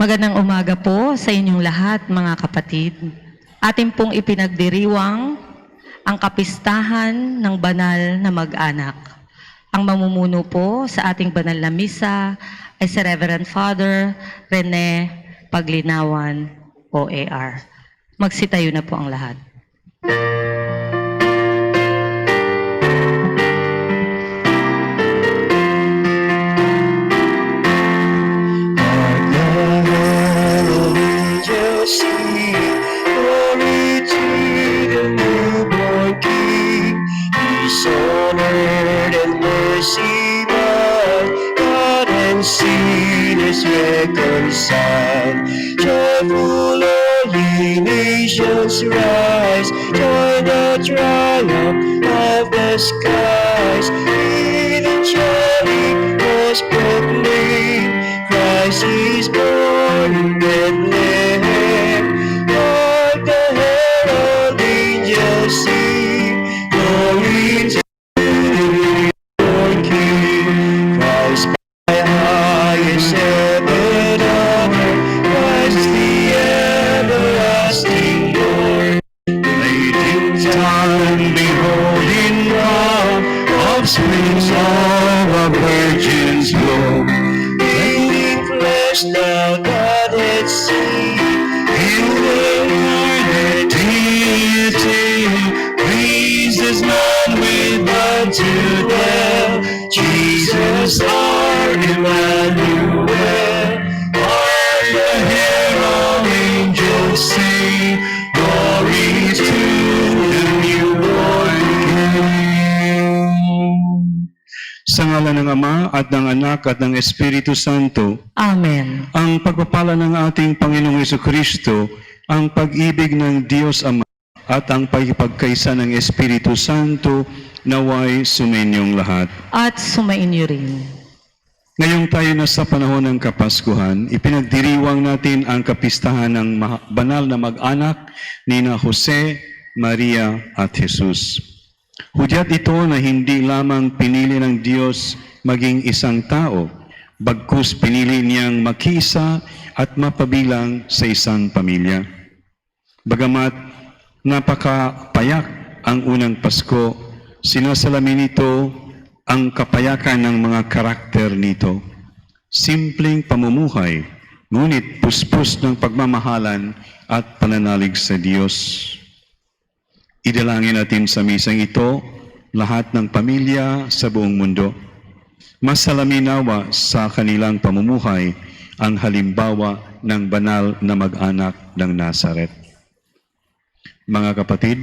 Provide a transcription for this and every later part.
Magandang umaga po sa inyong lahat, mga kapatid. Atin pong ipinagdiriwang ang kapistahan ng banal na mag-anak. Ang mamumuno po sa ating banal na misa ay si Reverend Father Rene Paglinawan, OAR. Magsitayo na po ang lahat. Reconciled, joyful early nations rise, join the triumph of the skies. Be the joy was proclaimed, Christ is born in Bethlehem. Hark the herald angels sing, glory to the newborn King. Christ by highest heaven honor, Christ the everlasting Lord. Late in time, beholding love, offsprings of a virgin's womb. Being flesh now God had seen, human hearted deity, pleases none with but to dwell. Jesus our Emmanuel, hark the herald angels sing, glory to the newborn King. Sa ngalan ng Ama at ng Anak at ng Espiritu Santo, Amen. ang pagpapala ng ating Panginoong Jesucristo, ang pag-ibig ng Diyos Ama at ang pagkipagkaisa ng Espiritu Santo naway sumainyong lahat. At sumainyo rin. Ngayong tayo na sa panahon ng Kapaskuhan, ipinagdiriwang natin ang kapistahan ng banal na mag-anak nina Jose, Maria at Jesus. Hudyat ito na hindi lamang pinili ng Diyos maging isang tao, bagkus pinili niyang makisa at mapabilang sa isang pamilya. Bagamat napakapayak ang unang Pasko, sinasalamin nito ang kapayakan ng mga karakter nito. Simpleng pamumuhay, ngunit puspos ng pagmamahalan at pananalig sa Diyos. Idalangin natin sa misang ito lahat ng pamilya sa buong mundo. Masalamin nawa sa kanilang pamumuhay ang halimbawa ng banal na mag-anak ng Nazaret. Mga kapatid,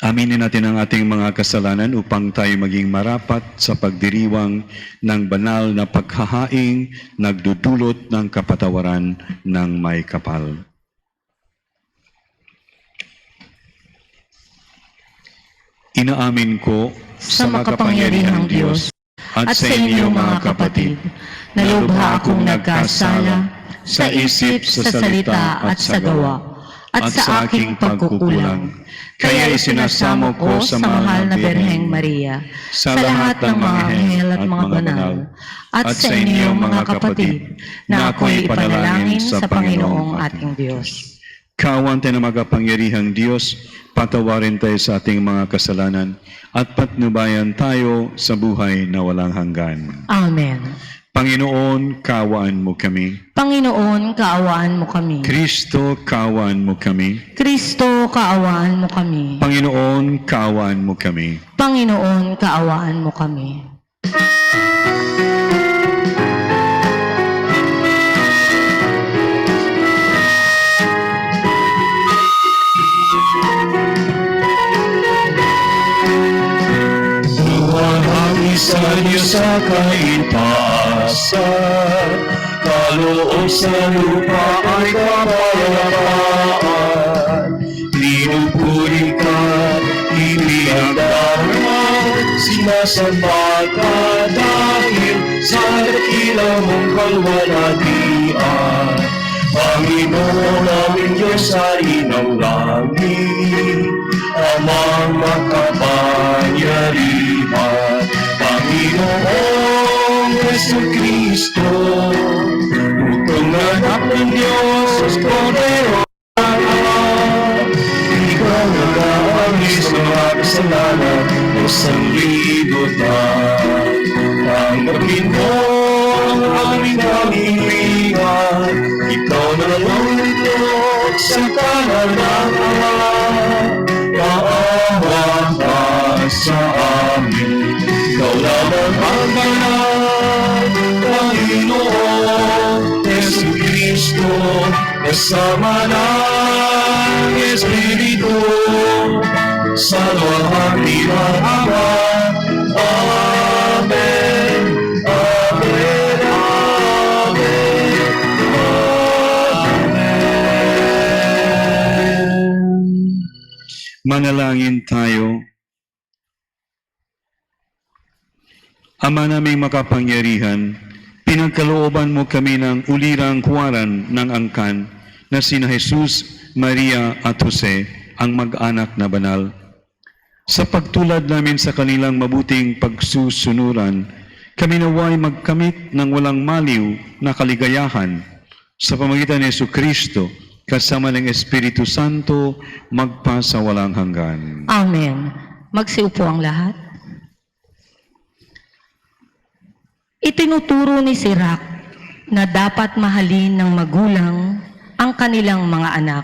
aminin natin ang ating mga kasalanan upang tayo maging marapat sa pagdiriwang ng banal na paghahaing nagdudulot ng kapatawaran ng may kapal. Inaamin ko Sa makapangyarihang Diyos at sa inyo mga kapatid, na lubha akong nagkasala sa isip, sa salita at sa gawa, at sa aking pagkukulang. Kaya isinasamo ko sa mahal na Birheng Maria, sa lahat ng mga anghel at mga banal, at sa inyo mga kapatid, na ako'y ipanalangin sa Panginoong ating Diyos. Kaawante na magapangyarihang Diyos, patawarin tayo sa ating mga kasalanan at patnubayan tayo sa buhay na walang hanggan. Amen. Panginoon, kaawaan mo kami. Panginoon, kaawaan mo kami. Kristo, kaawaan mo kami. Kristo, kaawaan mo kami. Panginoon, kaawaan mo kami. Panginoon, kaawaan mo kami. Sa Diyos sa kaintasan, kaloob sa lupa ay kapayapaan. Pinupuri ka, ipinagdarama, sinasamba ka dahil sa dakila mong kalwalhatian. Panginoon aming Diyos sa inang langit, amang makapangyarihan. Panginoong Jesucristo, utong na ng Diyos, Kordero ng Ama. Ikaw na naalis sa mga kasalanan ng sanlibutan na. Tanggapin mo ang aming kahilingan. Ikaw na nalulunod sa kanan ng Ama. Maawa ka sa amin. Ikaw lamang ang banal, Panginoon Jesucristo, kasama ng Espiritu, sa luwalhati ng Ama. Amen. Amen. Amen. Amen. Manalangin tayo. Ama naming makapangyarihan, pinagkalooban mo kami ng ulirang kuwaran ng angkan na sina Jesus, Maria at Jose, ang mag-anak na banal. Sa pagtulad namin sa kanilang mabuting pagsusunuran, kami naway magkamit ng walang maliw na kaligayahan sa pamagitan ni Jesucristo kasama ng Espiritu Santo magpasawalang hanggan. Amen. Magsiupo ang lahat. Itinuturo ni Sirach na dapat mahalin ng magulang ang kanilang mga anak.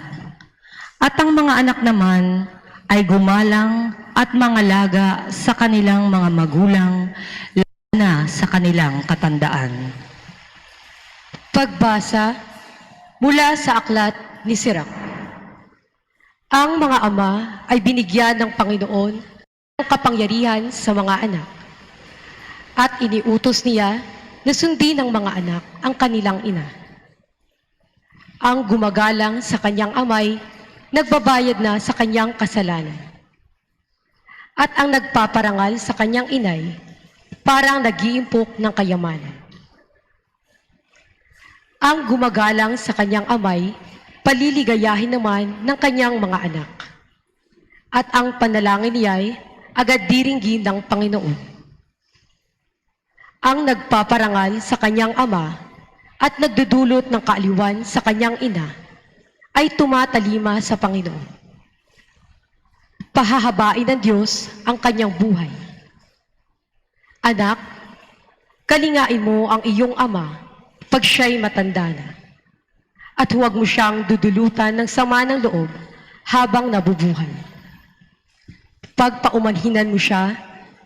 At ang mga anak naman ay gumalang at mangalaga sa kanilang mga magulang, lalo na sa kanilang katandaan. Pagbasa mula sa aklat ni Sirach. Ang mga ama ay binigyan ng Panginoon ng kapangyarihan sa mga anak. At iniutos niya na sundin ng mga anak ang kanilang ina. Ang gumagalang sa kanyang amay, nagbabayad na sa kanyang kasalanan. At ang nagpaparangal sa kanyang inay, parang nag-iimpok ng kayamanan. Ang gumagalang sa kanyang amay, paliligayahin naman ng kanyang mga anak. At ang panalangin niya ay agad diringgin ng Panginoon. Ang nagpaparangal sa kanyang ama at nagdudulot ng kaaliwan sa kanyang ina ay tumatalima sa Panginoon. Pahahabain ng Diyos ang kanyang buhay. Anak, kalingain mo ang iyong ama pag siya'y matanda na. At huwag mo siyang dudulutan ng sama ng loob habang nabubuhay. Pagpaumanhinan mo siya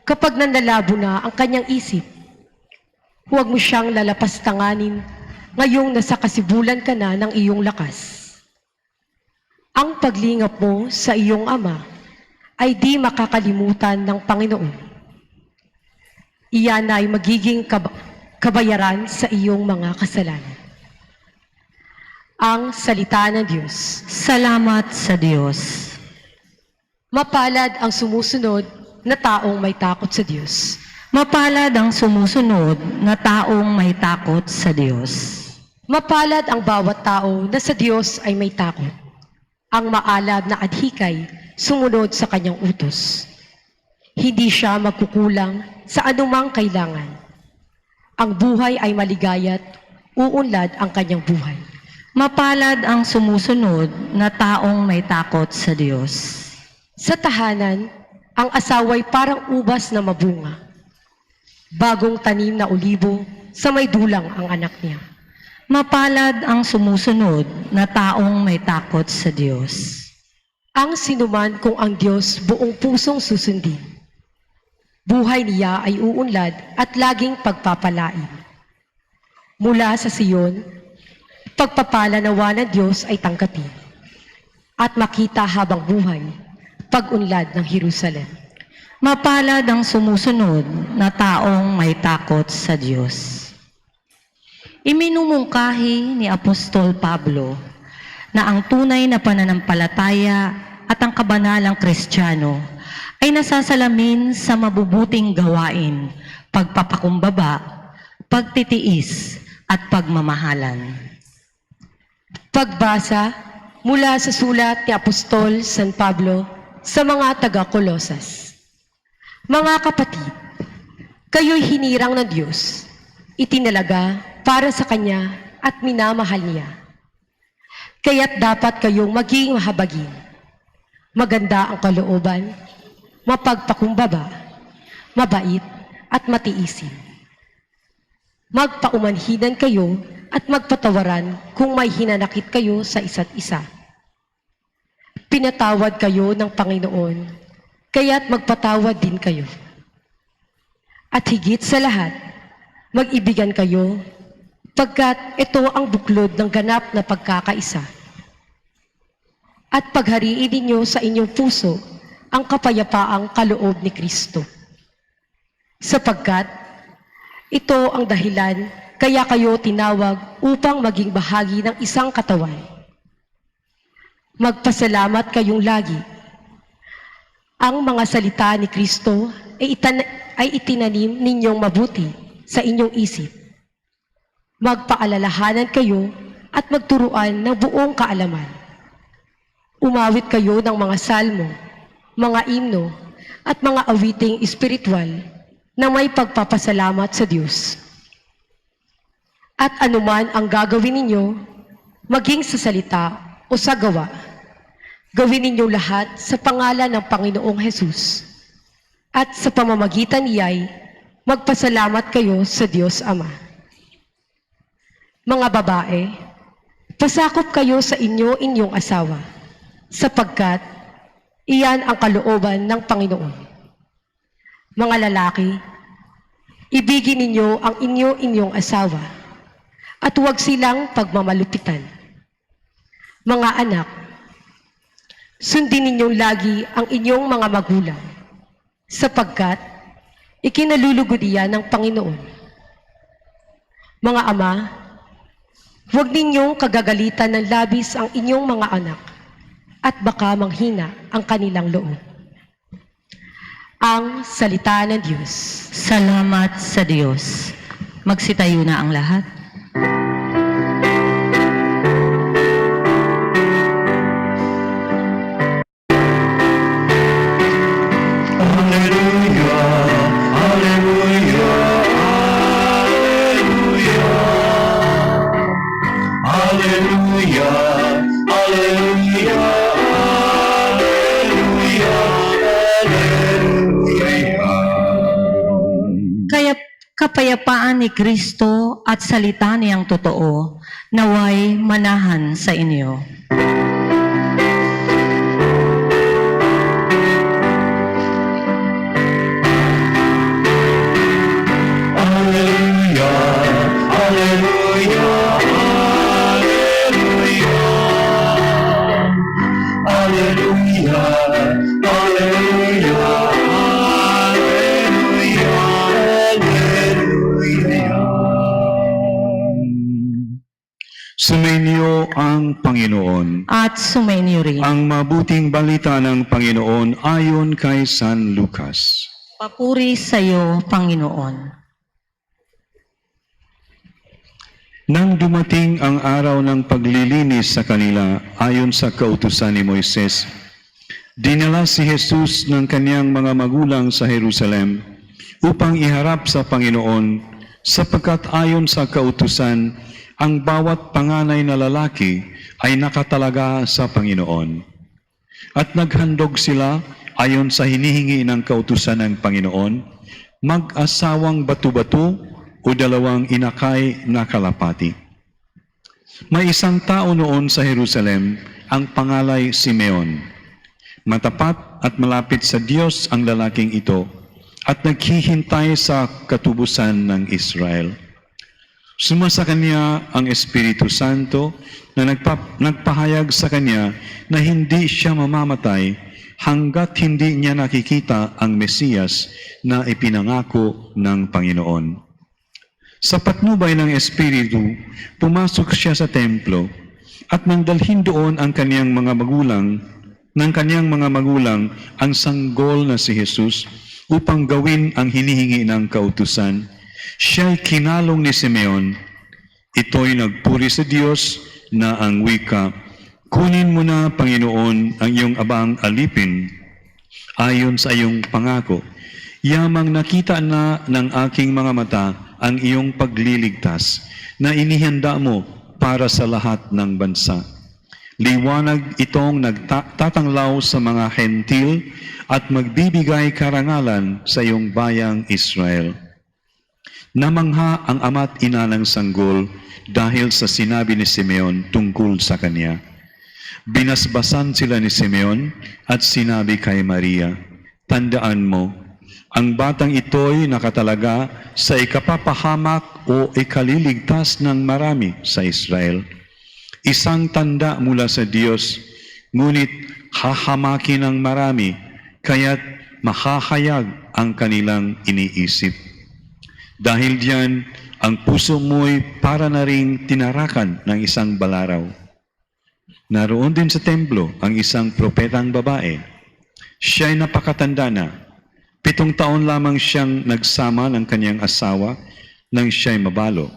kapag nanlalabo na ang kanyang isip. Huwag mo siyang lalapastanganin ngayong nasa kasibulan ka na ng iyong lakas. Ang paglingap mo sa iyong ama ay di makakalimutan ng Panginoon. Iyan ay magiging kabayaran sa iyong mga kasalanan. Ang salita ng Diyos. Salamat sa Diyos. Mapalad ang sumusunod na taong may takot sa Diyos. Mapalad ang sumusunod na taong may takot sa Diyos. Mapalad ang bawat tao na sa Diyos ay may takot. Ang maalab na adhikay sumunod sa kanyang utos. Hindi siya magkukulang sa anumang kailangan. Ang buhay ay maligaya't uunlad ang kanyang buhay. Mapalad ang sumusunod na taong may takot sa Diyos. Sa tahanan, ang asaway parang ubas na mabunga. Bagong tanim na olibo, sa may dulang ang anak niya. Mapalad ang sumusunod na taong may takot sa Diyos. Ang sinuman kung ang Diyos buong pusong susundin. Buhay niya ay uunlad at laging pagpapalain. Mula sa Siyon, pagpapala nawa ng Diyos ay tangkapin. At makita habang buhay, pag-unlad ng Jerusalem. Mapalad ang sumusunod na taong may takot sa Diyos. Iminumungkahi ni Apostol Pablo na ang tunay na pananampalataya at ang kabanalang Kristiyano ay nasasalamin sa mabubuting gawain, pagpapakumbaba, pagtitiis at pagmamahalan. Pagbasa mula sa sulat ni Apostol San Pablo sa mga taga-Kolosas. Mga kapatid, kayo'y hinirang ng Diyos, itinalaga para sa Kanya at minamahal niya. kaya't dapat kayong maging mahabagin. Maganda ang kalooban, mapagpakumbaba, mabait at matiisin. Magpaumanhinan kayo at magpatawaran kung may hinanakit kayo sa isa't isa. Pinatawad kayo ng Panginoon, kaya't magpatawad din kayo. At higit sa lahat, mag-ibigan kayo, pagkat ito ang buklod ng ganap na pagkakaisa. At paghariin ninyo sa inyong puso ang kapayapaang kaloob ni Kristo. Sapagkat ito ang dahilan kaya kayo tinawag upang maging bahagi ng isang katawan. Magpasalamat kayong lagi. Ang mga salita ni Kristo ay itinanim ninyong mabuti sa inyong isip. Magpaalalahanan kayo at magturuan ng buong kaalaman. Umawit kayo ng mga salmo, mga himno, at mga awiting espiritual na may pagpapasalamat sa Diyos. At anuman ang gagawin ninyo, maging sa salita o sa gawa, gawin ninyo lahat sa pangalan ng Panginoong Hesus. At sa pamamagitan niya'y magpasalamat kayo sa Diyos Ama. Mga babae, pasakop kayo sa inyong asawa, sapagkat iyan ang kalooban ng Panginoon. Mga lalaki, ibigin ninyo ang inyong asawa, at huwag silang pagmamalupitan. Mga anak, sundin ninyong lagi ang inyong mga magulang, sapagkat ikinalulugod iyan ng Panginoon. Mga ama, huwag ninyong kagagalitan ng labis ang inyong mga anak, at baka manghina ang kanilang loob. Ang salita ng Diyos. Salamat sa Diyos. Magsitayo na ang lahat. Kapayapaan ni Kristo at salita niyang totoo, naway manahan sa inyo. Alleluia, alleluia, alleluia, alleluia, alleluia. Sumainyo ang Panginoon. At sumainyo rin. Ang mabuting balita ng Panginoon ayon kay San Lucas. Papuri sa iyo, Panginoon. Nang dumating ang araw ng paglilinis sa kanila ayon sa kautusan ni Moises, dinala si Jesus ng kanyang mga magulang sa Jerusalem upang iharap sa Panginoon, sapagkat ayon sa kautusan, ang bawat panganay na lalaki ay nakatalaga sa Panginoon. At naghandog sila ayon sa hinihingi ng kautusan ng Panginoon, mag-asawang batu-batu o dalawang inakay na kalapati. May isang tao noon sa Jerusalem, ang pangalay Simeon. Matapat at malapit sa Diyos ang lalaking ito at naghihintay sa katubusan ng Israel. Sumasa kanya ang Espiritu Santo na nagpahayag sa kanya na hindi siya mamamatay hanggat hindi niya nakikita ang Mesiyas na ipinangako ng Panginoon. Sa patnubay ng Espiritu, pumasok siya sa templo at nang dalhin doon ang kanyang mga magulang ang sanggol na si Jesus upang gawin ang hinihingi ng kautusan, siya'y kinalong ni Simeon. Ito'y nagpuri sa Diyos na ang wika, "Kunin mo na, Panginoon, ang iyong abang alipin ayon sa iyong pangako. Yamang nakita na ng aking mga mata ang iyong pagliligtas na inihanda mo para sa lahat ng bansa. Liwanag itong nagtatanglaw sa mga hentil at magbibigay karangalan sa iyong bayang Israel. Namangha ang ama't ina ng sanggol dahil sa sinabi ni Simeon tungkol sa kanya. Binasbasan sila ni Simeon at sinabi kay Maria, "Tandaan mo, ang batang ito'y nakatalaga sa ikapapahamak o ikaliligtas ng marami sa Israel. Isang tanda mula sa Diyos, ngunit hahamakin ng marami, kaya't mahahayag ang kanilang iniisip. Dahil diyan, ang puso mo'y para na ring tinarakan ng isang balaraw. Naroon din sa templo ang isang propetang babae. Siya'y napakatanda na. 7 taon lamang siyang nagsama ng kanyang asawa nang siya'y mabalo.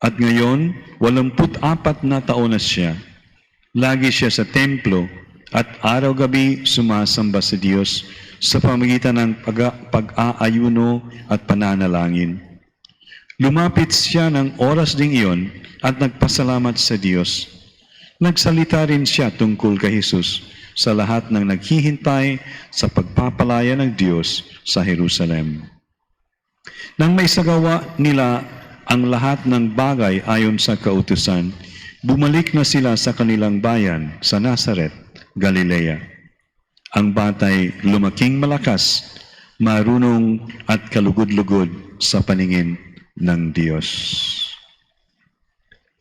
At ngayon, 84 na taon na siya. Lagi siya sa templo at araw-gabi sumasamba sa Diyos sa pamagitan ng pag-aayuno at pananalangin. Lumapit siya ng oras ding iyon at nagpasalamat sa Diyos. Nagsalita rin siya tungkol kay Jesus sa lahat ng naghihintay sa pagpapalaya ng Diyos sa Jerusalem. Nang maisagawa nila ang lahat ng bagay ayon sa kautusan, bumalik na sila sa kanilang bayan sa Nazaret, Galilea. Ang batay lumaking malakas, marunong at kalugod-lugod sa paningin ng Diyos.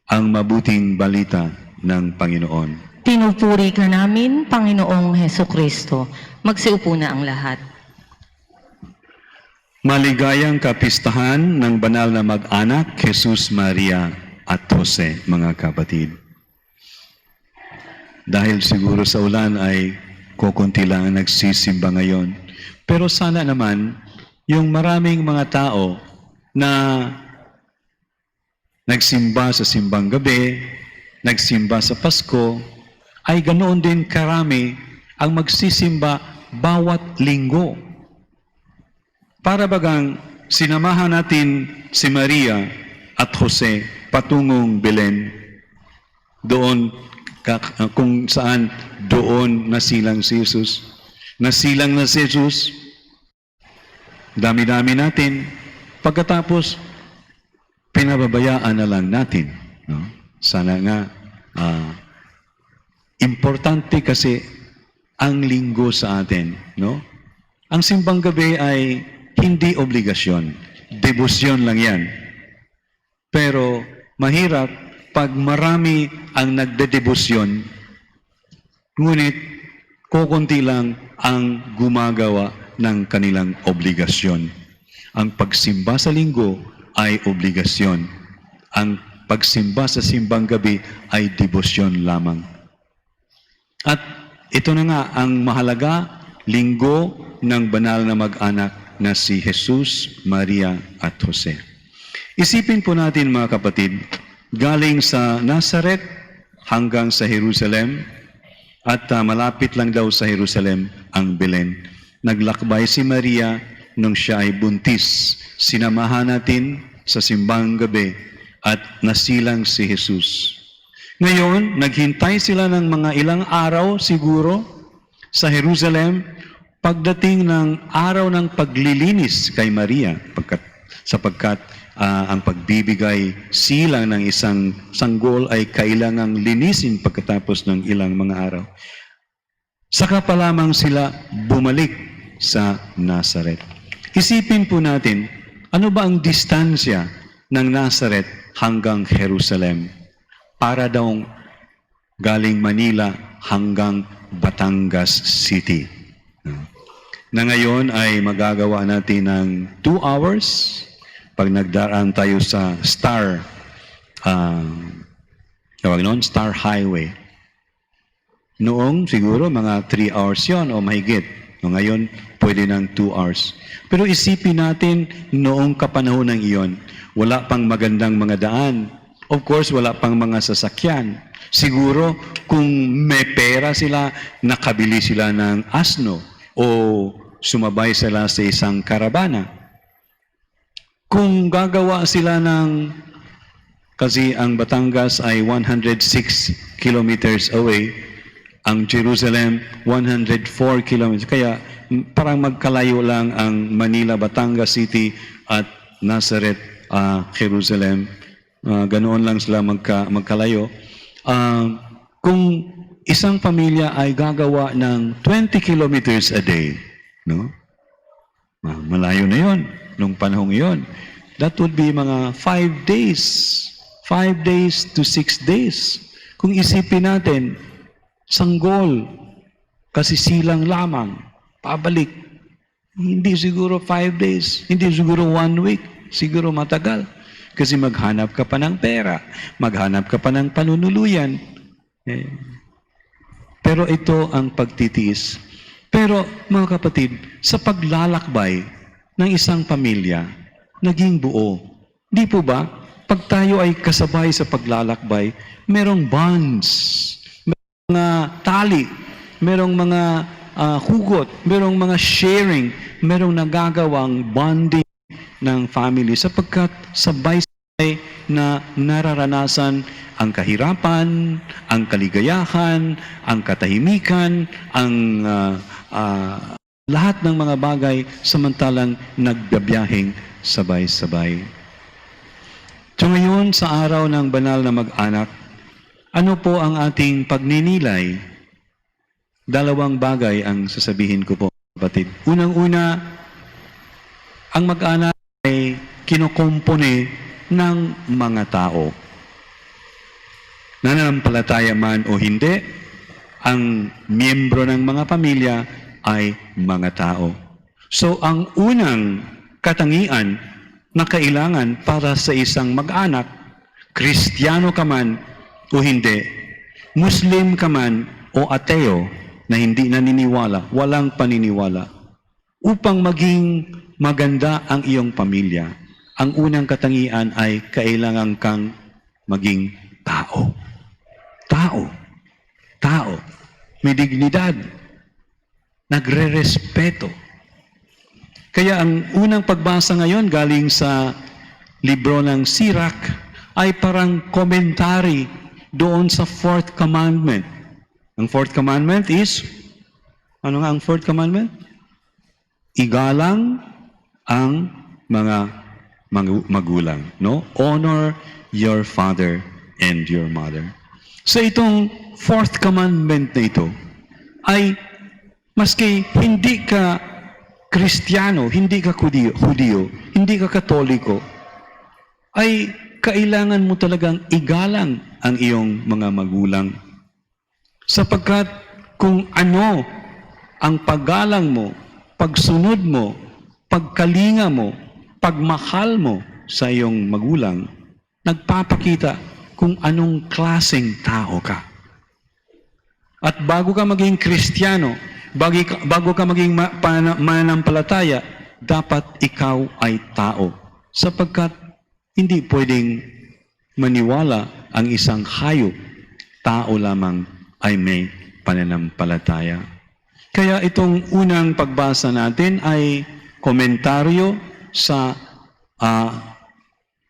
Ang mabuting balita ng Panginoon. Pinupuri ka namin, Panginoong Hesukristo. Magsiupo na ang lahat. Maligayang kapistahan ng banal na mag-anak, Jesus, Maria at Jose, mga kapatid. Dahil siguro sa ulan ay kukunti lang ang nagsisimba ngayon. Pero sana naman, yung maraming mga tao na nagsimba sa simbang gabi, nagsimba sa Pasko, ay ganoon din karami ang magsisimba bawat linggo. Para bagang sinamahan natin si Maria at Jose patungong Belen, doon kung saan doon nasilang si Jesus. Nasilang na si Jesus, dami-dami natin, pagkatapos pinababayaan na lang natin. No? Sana nga, importante kasi ang linggo sa atin. No? Ang simbang gabi ay hindi obligasyon. Debosyon lang yan. Pero mahirap pag marami ang nagdedebosyon, ngunit kukunti lang ang gumagawa ng kanilang obligasyon. Ang pagsimba sa linggo ay obligasyon. Ang pagsimba sa simbang gabi ay debosyon lamang. At ito na nga ang mahalaga, linggo ng banal na mag-anak na si Jesus, Maria at Jose. Isipin po natin mga kapatid, galing sa Nazaret hanggang sa Jerusalem at malapit lang daw sa Jerusalem ang Belen. Naglakbay si Maria nung siya ay buntis. Sinamahan natin sa simbang gabi at nasilang si Jesus. Ngayon, naghintay sila ng mga ilang araw siguro sa Jerusalem pagdating ng araw ng paglilinis kay Maria, sapagkat ang pagbibigay silang ng isang sanggol ay kailangang linisin pagkatapos ng ilang mga araw. Saka pa lamang sila bumalik sa Nazaret. Isipin po natin, ano ba ang distansya ng Nazaret hanggang Jerusalem? Para daw galing Manila hanggang Batangas City. Na ngayon ay magagawa natin ng 2 hours pag nagdaraan tayo sa Star Star Highway. Noong siguro mga 3 hours yon o mahigit. Ngayon, pwede ng 2 hours. Pero isipin natin, noong kapanahon ng iyon, wala pang magandang mga daan. Of course, wala pang mga sasakyan. Siguro, kung may pera sila, nakabili sila ng asno o sumabay sila sa isang karabana. Kung gagawa sila ng Kasi ang Batangas ay 106 kilometers away, ang Jerusalem 104 kilometers. Kaya parang magkalayo lang ang Manila, Batangas City at Nazareth, Jerusalem. Ganoon lang sila magkalayo. Kung isang pamilya ay gagawa ng 20 kilometers a day, no? Malayo na yon nung panahong iyon. That would be mga 5 days. 5 days to 6 days. Kung isipin natin, sanggol, kasi silang lamang, pabalik. Hindi siguro 5 days, hindi siguro 1 week, siguro matagal. Kasi maghanap ka pa ng pera, maghanap ka pa ng panunuluyan. Pero ito ang pagtitiis. Pero mga kapatid, sa paglalakbay ng isang pamilya, naging buo. Di po ba? Pag tayo ay kasabay sa paglalakbay, merong bonds, merong mga tali, merong mga hugot, merong mga sharing, merong nagagawang bonding ng family sapagkat sabay-sabay na nararanasan ang kahirapan, ang kaligayahan, ang katahimikan, ang lahat ng mga bagay samantalang nagbabiyaheng sabay-sabay. So ngayon, sa araw ng banal na mag-anak, ano po ang ating pagninilay? Dalawang bagay ang sasabihin ko po, kapatid. Unang-una, ang mag-anak ay kinukumpone ng mga tao. Nananampalataya man o hindi, ang miyembro ng mga pamilya ay mga tao. So ang unang katangian na kailangan para sa isang mag-anak, Kristiyano ka man o hindi, Muslim ka man o ateo na hindi naniniwala, walang paniniwala, upang maging maganda ang iyong pamilya, ang unang katangian ay kailangan kang maging tao. Tao. Tao. May dignidad. Nagre-respeto. Kaya ang unang pagbasa ngayon galing sa libro ng Sirach ay parang commentary doon sa fourth commandment. Ang fourth commandment is, ano nga ang fourth commandment? Igalang ang mga magulang. No? Honor your father and your mother. So itong fourth commandment na ito ay maski hindi ka Kristiyano, hindi ka Hudyo, hindi ka Katoliko, ay kailangan mo talagang igalang ang iyong mga magulang. Sapagkat kung ano ang paggalang mo, pagsunod mo, pagkalinga mo, pagmahal mo sa iyong magulang, nagpapakita kung anong klaseng tao ka. At bago ka maging Kristiyano, bago ka maging mananampalataya, dapat ikaw ay tao. Sapagkat hindi pwedeng maniwala ang isang hayop, tao lamang ay may pananampalataya. Kaya itong unang pagbasa natin ay komentaryo sa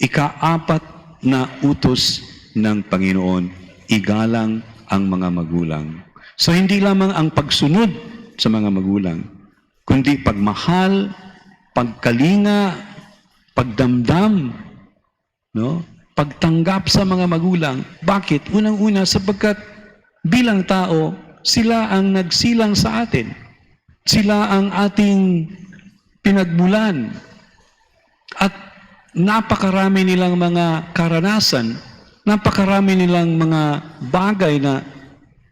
ika-4 na utos ng Panginoon, igalang ang mga magulang. So hindi lamang ang pagsunod sa mga magulang, kundi pagmahal, pagkalinga, pagdamdam, no? Pagtanggap sa mga magulang. Bakit? Unang-una, sapagkat bilang tao, sila ang nagsilang sa atin. Sila ang ating pinagmulan. At napakarami nilang mga karanasan, napakarami nilang mga bagay na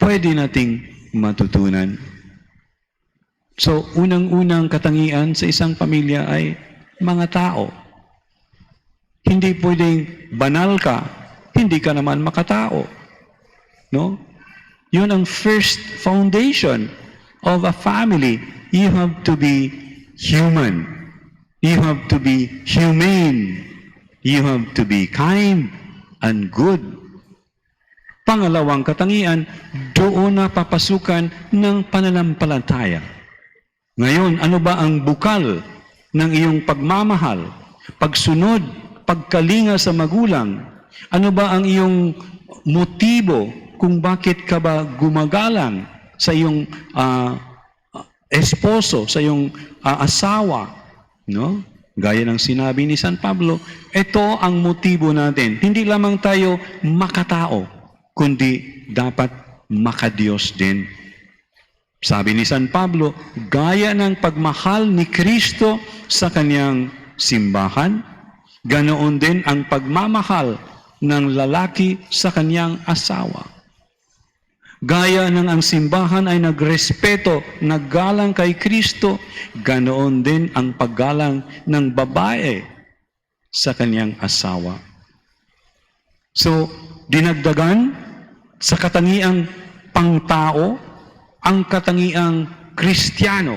pwede nating matutunan. So, unang-unang katangian sa isang pamilya ay mga tao. Hindi pwedeng banal ka, hindi ka naman makatao. No? Yun ang first foundation of a family. You have to be human. You have to be humane. You have to be kind and good. Pangalawang katangian, doon na papasukan ng pananampalataya. Ngayon, ano ba ang bukal ng iyong pagmamahal, pagsunod, pagkalinga sa magulang, Ano ba ang iyong motibo kung bakit ka ba gumagalang sa iyong esposo, sa iyong asawa? No? Gaya ng sinabi ni San Pablo, ito ang motibo natin. Hindi lamang tayo makatao, kundi dapat makadiyos din. Sabi ni San Pablo, gaya ng pagmahal ni Kristo sa kanyang simbahan, ganoon din ang pagmamahal ng lalaki sa kanyang asawa. Gaya ng ang simbahan ay nagrespeto, naggalang kay Kristo, ganoon din ang paggalang ng babae sa kanyang asawa. So, dinagdagan sa katangiang pangtao, ang katangiang Kristiyano,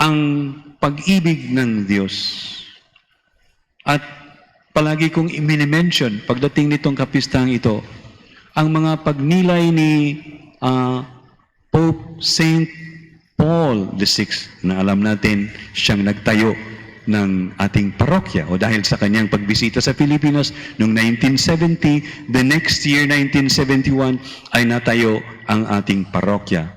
ang pag-ibig ng Diyos. At palagi kong i-mention pagdating nitong kapistahang ito, ang mga pagnilay ni Pope Saint Paul VI, na alam natin siyang nagtayo ng ating parokya, o dahil sa kanyang pagbisita sa Pilipinas noong 1970, the next year, 1971, ay natayo ang ating parokya.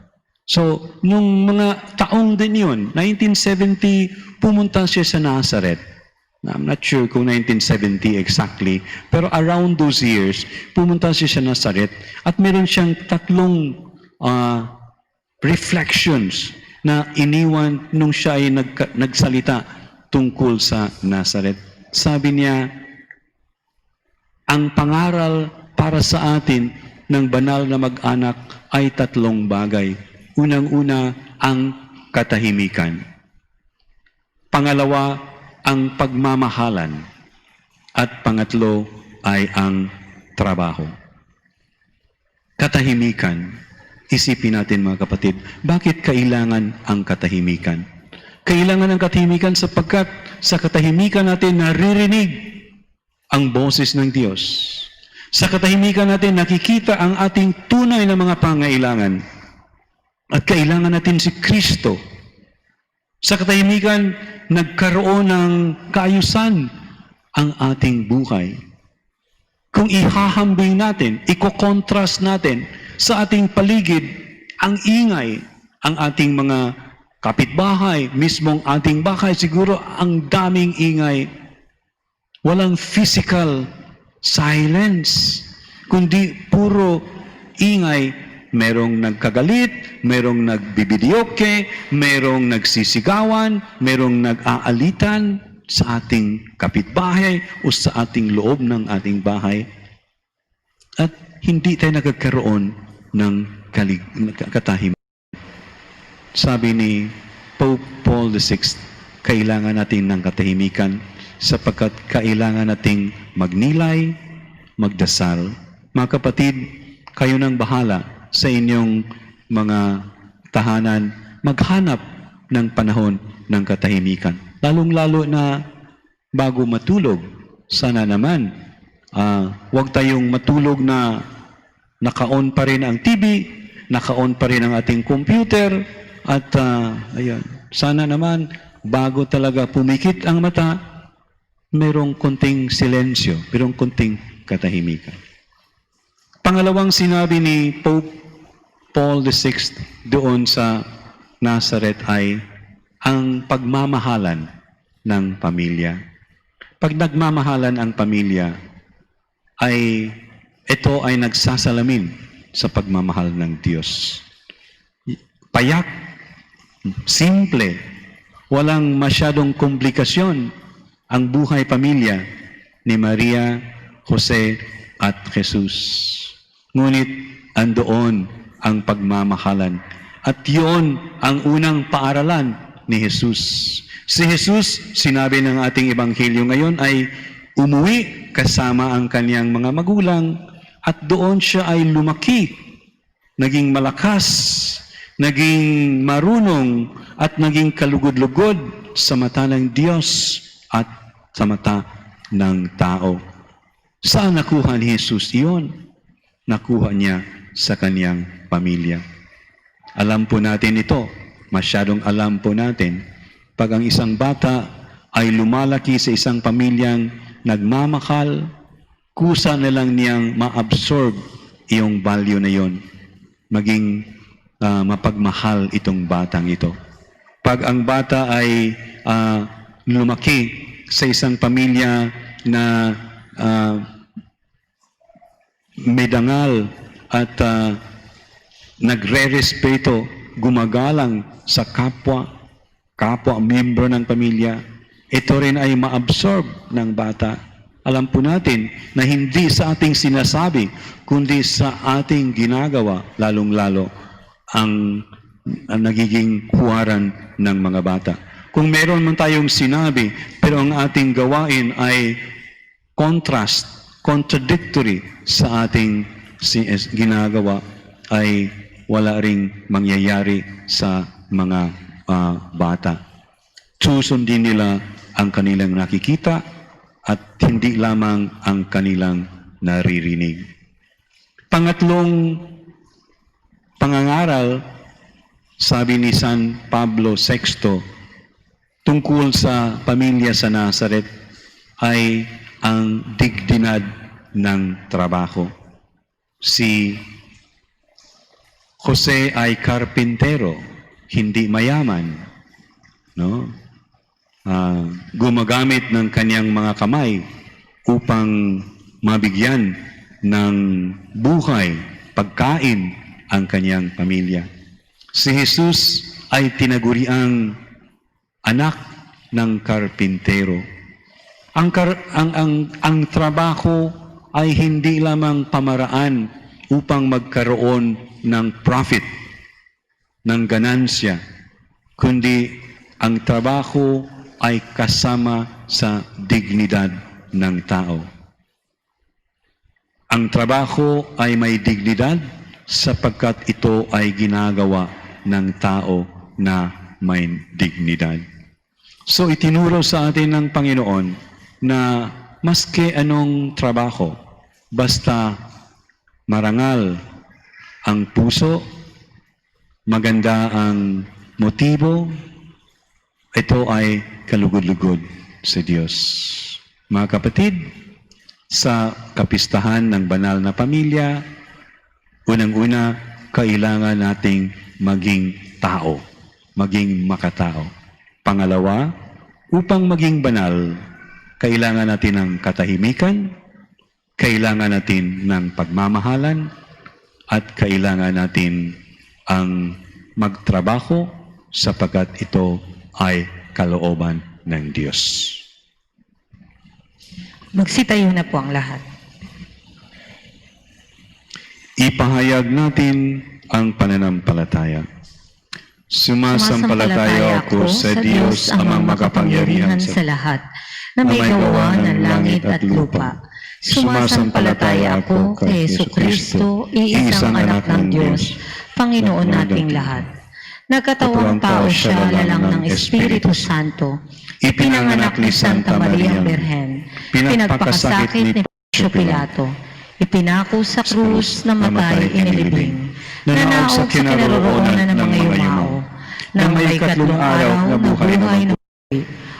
So, nung mga taong din yun, 1970, pumunta siya sa Nazareth. I'm not sure kung 1970 exactly, pero around those years, pumunta siya sa Nazareth at meron siyang tatlong reflections na iniwan nung siya ay nagsalita tungkol sa Nazareth. Sabi niya, ang pangaral para sa atin ng banal na mag-anak ay tatlong bagay. Unang-una, ang katahimikan. Pangalawa, ang pagmamahalan. At pangatlo ay ang trabaho. Katahimikan. Isipin natin mga kapatid, bakit kailangan ang katahimikan? Kailangan ang katahimikan sapagkat sa katahimikan natin naririnig ang boses ng Diyos. Sa katahimikan natin nakikita ang ating tunay na mga pangailangan. At kailangan natin si Kristo. Sa katahimikan, nagkaroon ng kaayusan ang ating buhay. Kung ihahambing natin, iko-contrast natin sa ating paligid, ang ingay, ang ating mga kapitbahay, mismong ating bahay, siguro ang daming ingay. Walang physical silence, kundi puro ingay. Merong nagkagalit, merong nagbibidyoke, merong nagsisigawan, merong nag-aalitan sa ating kapitbahay o sa ating loob ng ating bahay. At hindi tayo nagkakaroon ng katahimikan. Sabi ni Pope Paul VI, kailangan natin ng katahimikan sapagkat kailangan nating magnilay, magdasal. Mga kapatid, kayo nang bahala sa inyong mga tahanan, maghanap ng panahon ng katahimikan. Lalong-lalo na bago matulog, sana naman, huwag tayong matulog na naka-on pa rin ang TV, naka-on pa rin ang ating computer, at ayun, sana naman, bago talaga pumikit ang mata, mayroong konting silensyo, mayroong konting katahimikan. Pangalawang sinabi ni Pope Paul VI doon sa Nazareth ay ang pagmamahalan ng pamilya. Pag nagmamahalan ang pamilya, ay ito ay nagsasalamin sa pagmamahal ng Diyos. Payak, simple, walang masyadong komplikasyon ang buhay pamilya ni Maria, Jose at Jesus. Ngunit andoon ang pagmamahalan. At yun ang unang paaralan ni Jesus. Si Jesus, sinabi ng ating ebanghelyo ngayon, ay umuwi kasama ang kanyang mga magulang at doon siya ay lumaki, naging malakas, naging marunong at naging kalugod-lugod sa mata ng Diyos at sa mata ng tao. Saan nakuha ni Jesus iyon? Nakuha niya sa kanyang pamilya. Alam po natin ito, masyadong alam po natin, pag ang isang bata ay lumalaki sa isang pamilyang nagmamahal, kusa na lang niyang ma-absorb yung value na yon, maging mapagmahal itong batang ito. Pag ang bata ay lumaki sa isang pamilya na may dangal at nagre-respeto, gumagalang sa kapwa membro ng pamilya, ito rin ay ma-absorb ng bata. Alam po natin na hindi sa ating sinasabi, kundi sa ating ginagawa, lalong-lalo ang nagiging huwaran ng mga bata. Kung meron man tayong sinabi, pero ang ating gawain ay contradictory sa ating ginagawa, ay wala ring mangyayari sa mga bata. Susundin nila ang kanilang nakikita at hindi lamang ang kanilang naririnig. Pangatlong pangangaral, sabi ni San Pablo VI, tungkol sa pamilya sa Nazaret ay ang dignidad ng trabaho. Si Jose ay karpintero, hindi mayaman, no? Gumagamit ng kanyang mga kamay upang mabigyan ng buhay, pagkain ang kanyang pamilya. Si Jesus ay tinaguriang anak ng karpintero. Ang trabaho ay hindi lamang pamaraan upang magkaroon ng profit, ng ganansya, kundi ang trabaho ay kasama sa dignidad ng tao. Ang trabaho ay may dignidad sapagkat ito ay ginagawa ng tao na may dignidad. So itinuro sa atin ng Panginoon na maski anong trabaho, basta marangal ang puso, maganda ang motibo, ito ay kalugod-lugod sa Diyos. Mga kapatid, sa kapistahan ng banal na pamilya, unang-una, kailangan nating maging tao, maging makatao. Pangalawa, upang maging banal, kailangan natin ng katahimikan, kailangan natin ng pagmamahalan, at kailangan natin ang magtrabaho sapagkat ito ay kalooban ng Diyos. Magsitayo na po ang lahat. Ipahayag natin ang pananampalataya. Sumasampalataya ako sa Diyos amang makapangyarihan sa lahat, na may gawa ng langit at lupa. Sumasampalataya ako kay Jesucristo, iisang anak ng Diyos, Panginoon nating lahat. Nagkatawang tao siya lalang ng Espiritu Santo, ipinanganak ni Santa Maria Birhen, pinagpakasakit ni Poncio Pilato, ipinako sa krus, namatay, inilibing, nanaog sa kinaroroonan ng mga yumao, na may katlong araw na buhay na muli,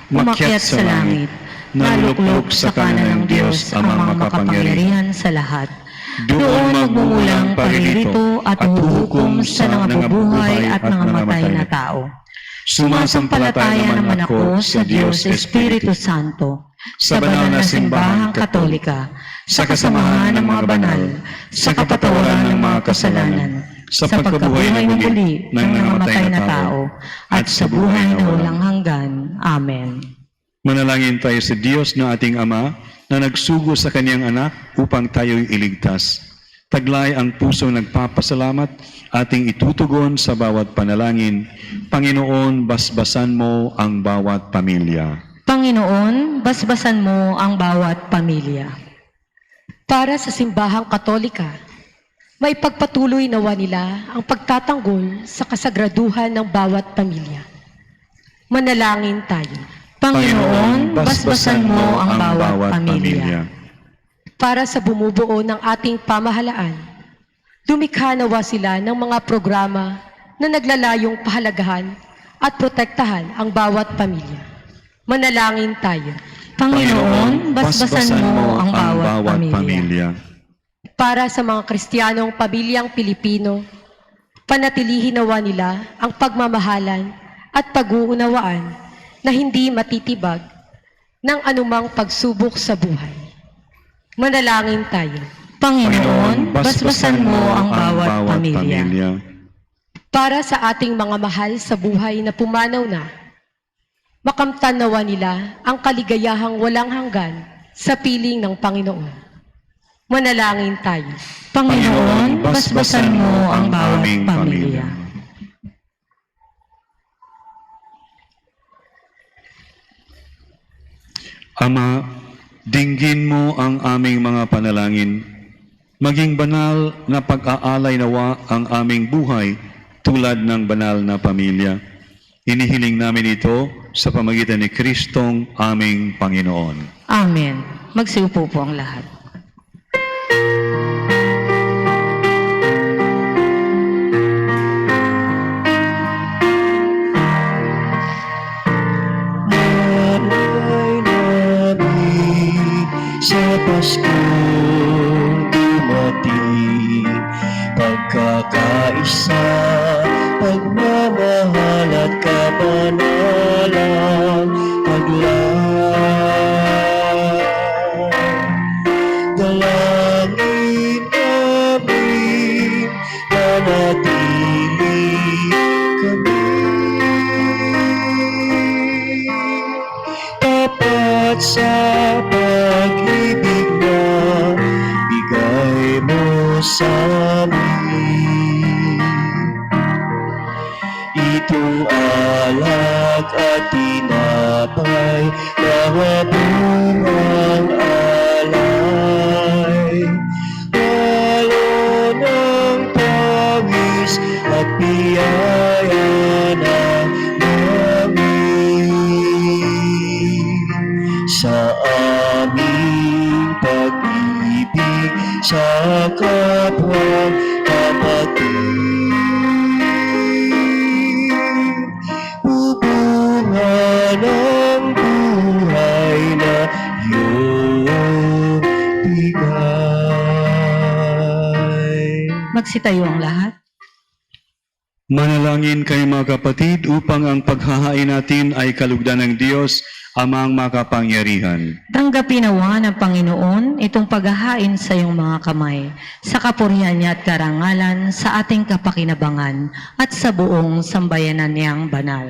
umakyat sa langit, naluklok sa kanan ng Diyos amang makapangyarihan sa lahat. Doon magmumulang paririto at huhukom sa nangabubuhay at nangamatay na tao. Sumasampalataya naman ako sa Diyos Espiritu Santo, sa banal na simbahang Katolika, sa kasamahan ng mga banal, sa kapatawaran ng mga kasalanan, sa pagkabuhay na muli ng nangamatay na tao, at sa buhay na walang hanggan. Amen. Manalangin tayo sa Diyos na ating Ama na nagsugo sa Kanyang anak upang tayo'y iligtas. Taglay ang pusong nagpapasalamat, ating itutugon sa bawat panalangin. Panginoon, basbasan mo ang bawat pamilya. Panginoon, basbasan mo ang bawat pamilya. Para sa simbahang Katolika, may pagpatuloy nawa nila ang pagtatanggol sa kasagraduhan ng bawat pamilya. Manalangin tayo. Panginoon, basbasan mo ang bawat pamilya. Para sa bumubuo ng ating pamahalaan, lumikha nawa sila ng mga programa na naglalayong pahalagahan at protektahan ang bawat pamilya. Manalangin tayo. Panginoon, basbasan mo ang bawat pamilya. Para sa mga Kristiyanong pamilyang Pilipino, panatilihin nawa nila ang pagmamahalan at pag-uunawaan na hindi matitibag ng anumang pagsubok sa buhay. Manalangin tayo. Panginoon, basbasan mo ang bawat pamilya. Para sa ating mga mahal sa buhay na pumanaw na, makamtan nawa nila ang kaligayahang walang hanggan sa piling ng Panginoon. Manalangin tayo. Panginoon, basbasan mo ang bawat aming pamilya. Ama, dinggin mo ang aming mga panalangin. Maging banal na pag-aalay nawa ang aming buhay tulad ng banal na pamilya. Inihiling namin ito sa pamagitan ni Kristong aming Panginoon. Amen. Magsiupo po ang lahat. Malay namin sa Paskong dumating, pagkakaisa, pagmamahal at kabanalang paglalang. Dalangin namin, manatili kami tapat sa pag-ibig na bigay mo sa amin. Itong alak at tinapay na bungang alay, halo ng pawis at biyaya ng langit. Sa aming pag-ibig sa kapwa kapatid, hubungan ng buhay na iyong bigay. Magsitayo ang lahat. Manalangin kayo mga kapatid upang ang paghahain natin ay kalugdan ng Diyos, Amang makapangyarihan. Tanggapin nawa ng Panginoon itong paghahain sa iyong mga kamay, sa kapurihan niya at karangalan, sa ating kapakinabangan, at sa buong sambayanan niyang banal.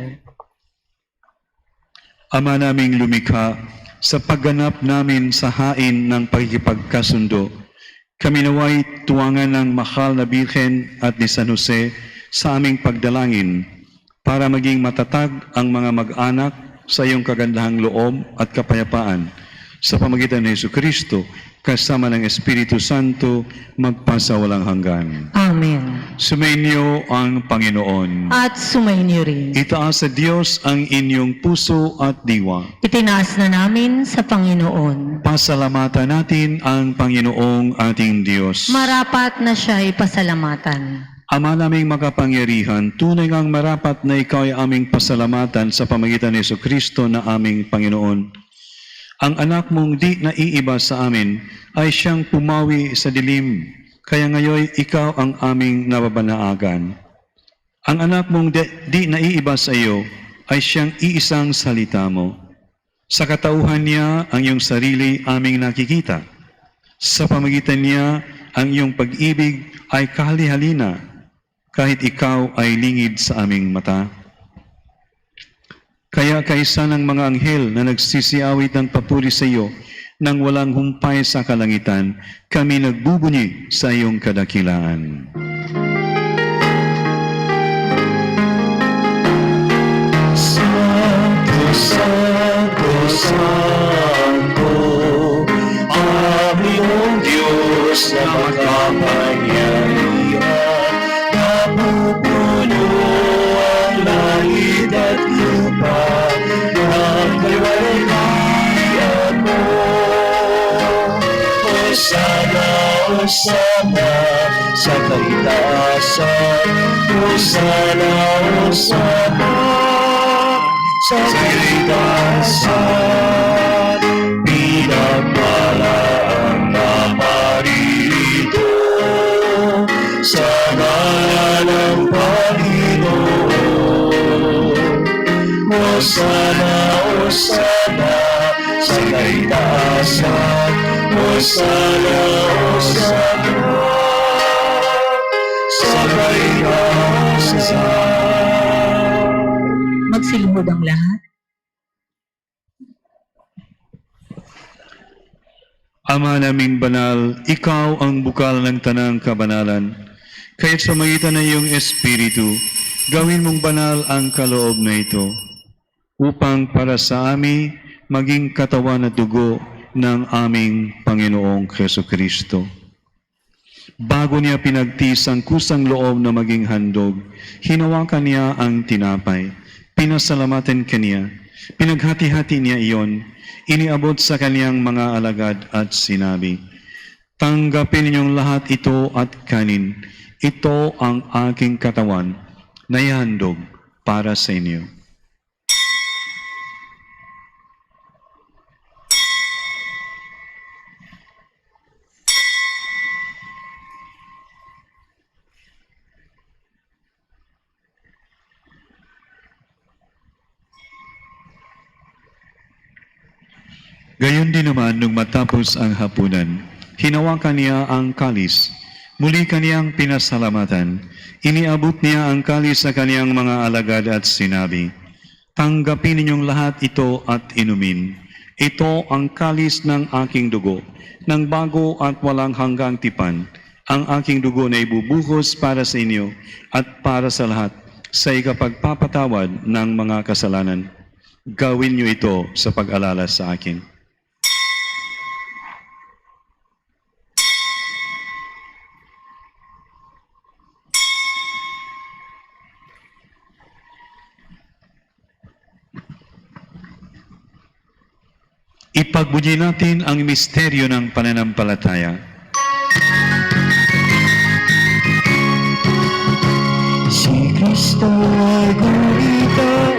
Ama naming lumikha, sa pagganap namin sa hain ng pagkikipagkasundo, kami naway tuwangan ng mahal na Birhen at ni San Jose sa aming pagdalangin para maging matatag ang mga mag-anak sa iyong kagandahang loob at kapayapaan sa pamagitan ni Jesucristo kasama ng Espiritu Santo magpasawalang hanggan. Amen. Sumainyo ang Panginoon. At sumainyo rin. Itaas sa Diyos ang inyong puso at diwa. Itinaas na namin sa Panginoon. Pasalamatan natin ang Panginoong ating Diyos. Marapat na siya'y pasalamatan. Ama naming makapangyarihan, tunay ngang marapat na ikaw ay aming pasalamatan sa pamagitan ni Jesucristo na aming Panginoon. Ang anak mong di naiiba sa amin ay siyang pumawi sa dilim, kaya ngayon ikaw ang aming nababanaagan. Ang anak mong di naiiba sa iyo ay siyang iisang salita mo. Sa katauhan niya ang iyong sarili aming nakikita. Sa pamagitan niya ang iyong pag-ibig ay kahali-halina, kahit ikaw ay lingid sa aming mata. Kaya kaisa ng mga anghel na nagsisiawit ng papuri sa iyo nang walang humpay sa kalangitan, kami nagbubunyi sa iyong kadakilaan. Santo, Santo, Santo, aming Diyos na makapangyarihan, napupuno ang langit at lupa ng kaliwanagan mo. Hosana, Hosana sa kaitaasan, Hosana, Hosana sa kaitaasan. pinagpala ang kaparirito sa ngalan ng Panginoon. Hosana, Hosana, sa kaitaasan. Hosana, Hosana, sa kaitaasan. Magsilihod ang lahat. Ama naming banal, ikaw ang bukal ng tanang kabanalan. Kaya't sa magitan ng iyong Espiritu, gawin mong banal ang kaloob na ito, upang para sa amin maging katawan at dugo ng aming Panginoong Jesucristo. Bago niya pinagtiis ang kusang loob na maging handog, hinawakan niya ang tinapay, pinasalamatan kaniya, pinaghati-hati niya iyon, iniabot sa kaniyang mga alagad at sinabi, "Tanggapin ninyong lahat ito at kanin. Ito ang aking katawan na ihandog para sa inyo." Gayon din naman nung matapos ang hapunan, hinawakan niya ang kalis, muli kaniyang pinasalamatan, iniabot niya ang kalis sa kaniyang mga alagad at sinabi, "Tanggapin ninyong lahat ito at inumin. Ito ang kalis ng aking dugo, ng bago at walang hanggang tipan, ang aking dugo na ibubuhos para sa inyo at para sa lahat sa ikapagpapatawad ng mga kasalanan. Gawin niyo ito sa pag-alala sa akin." Ipagbunyi natin ang misteryo ng pananampalataya. Si Kristo ay gunitain,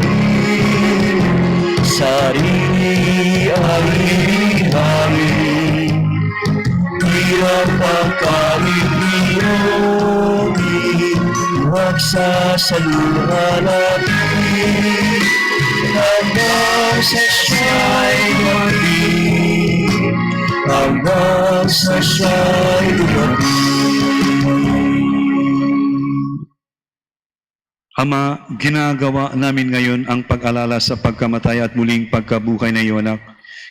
sarili ay namin, hirap pagkaibigin, huwag sasaluhan natin, hanggang sa siya'y dumating, hanggang sa siya'y dumating. Ama, ginagawa namin ngayon ang pag-alala sa pagkamatay at muling pagkabuhay na iyong anak.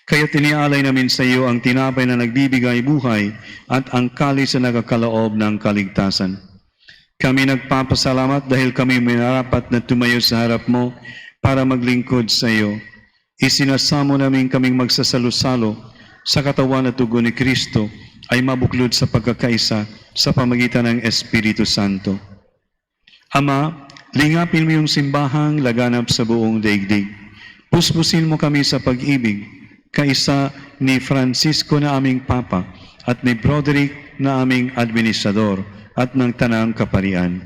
Kaya't inialay namin sa iyo ang tinapay na nagbibigay buhay at ang kalis na nagkakaloob ng kaligtasan. Kami nagpapasalamat dahil kami minarapat na tumayo sa harap mo para maglingkod sa iyo. Isinasamo namin kaming magsasalo-salo sa katawan at dugo ni Kristo ay mabuklod sa pagkakaisa sa pamagitan ng Espiritu Santo. Ama, lingapin mo yung simbahang laganap sa buong daigdig. Puspusin mo kami sa pag-ibig, kaisa ni Francisco na aming Papa at ni Broderick na aming Administrador at ng Tanang Kaparian.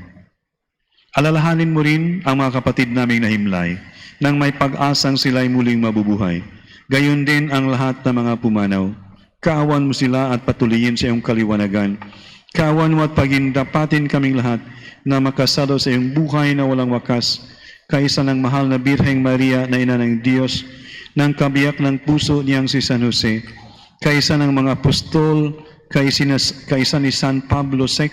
Alalahanin mo rin ang mga kapatid naming nahimlay nang may pag-asang sila'y muling mabubuhay. Gayon din ang lahat ng mga pumanaw. Kaawan mo sila at patuloyin sa iyong kaliwanagan. Kaawan mo at pagindapatin kaming lahat na makasalo sa iyong buhay na walang wakas, kaisa ng mahal na Birheng Maria na ina ng Diyos, ng kabiyak ng puso niyang si San Jose, kaisa ng mga apostol, kaisa ni San Pablo VI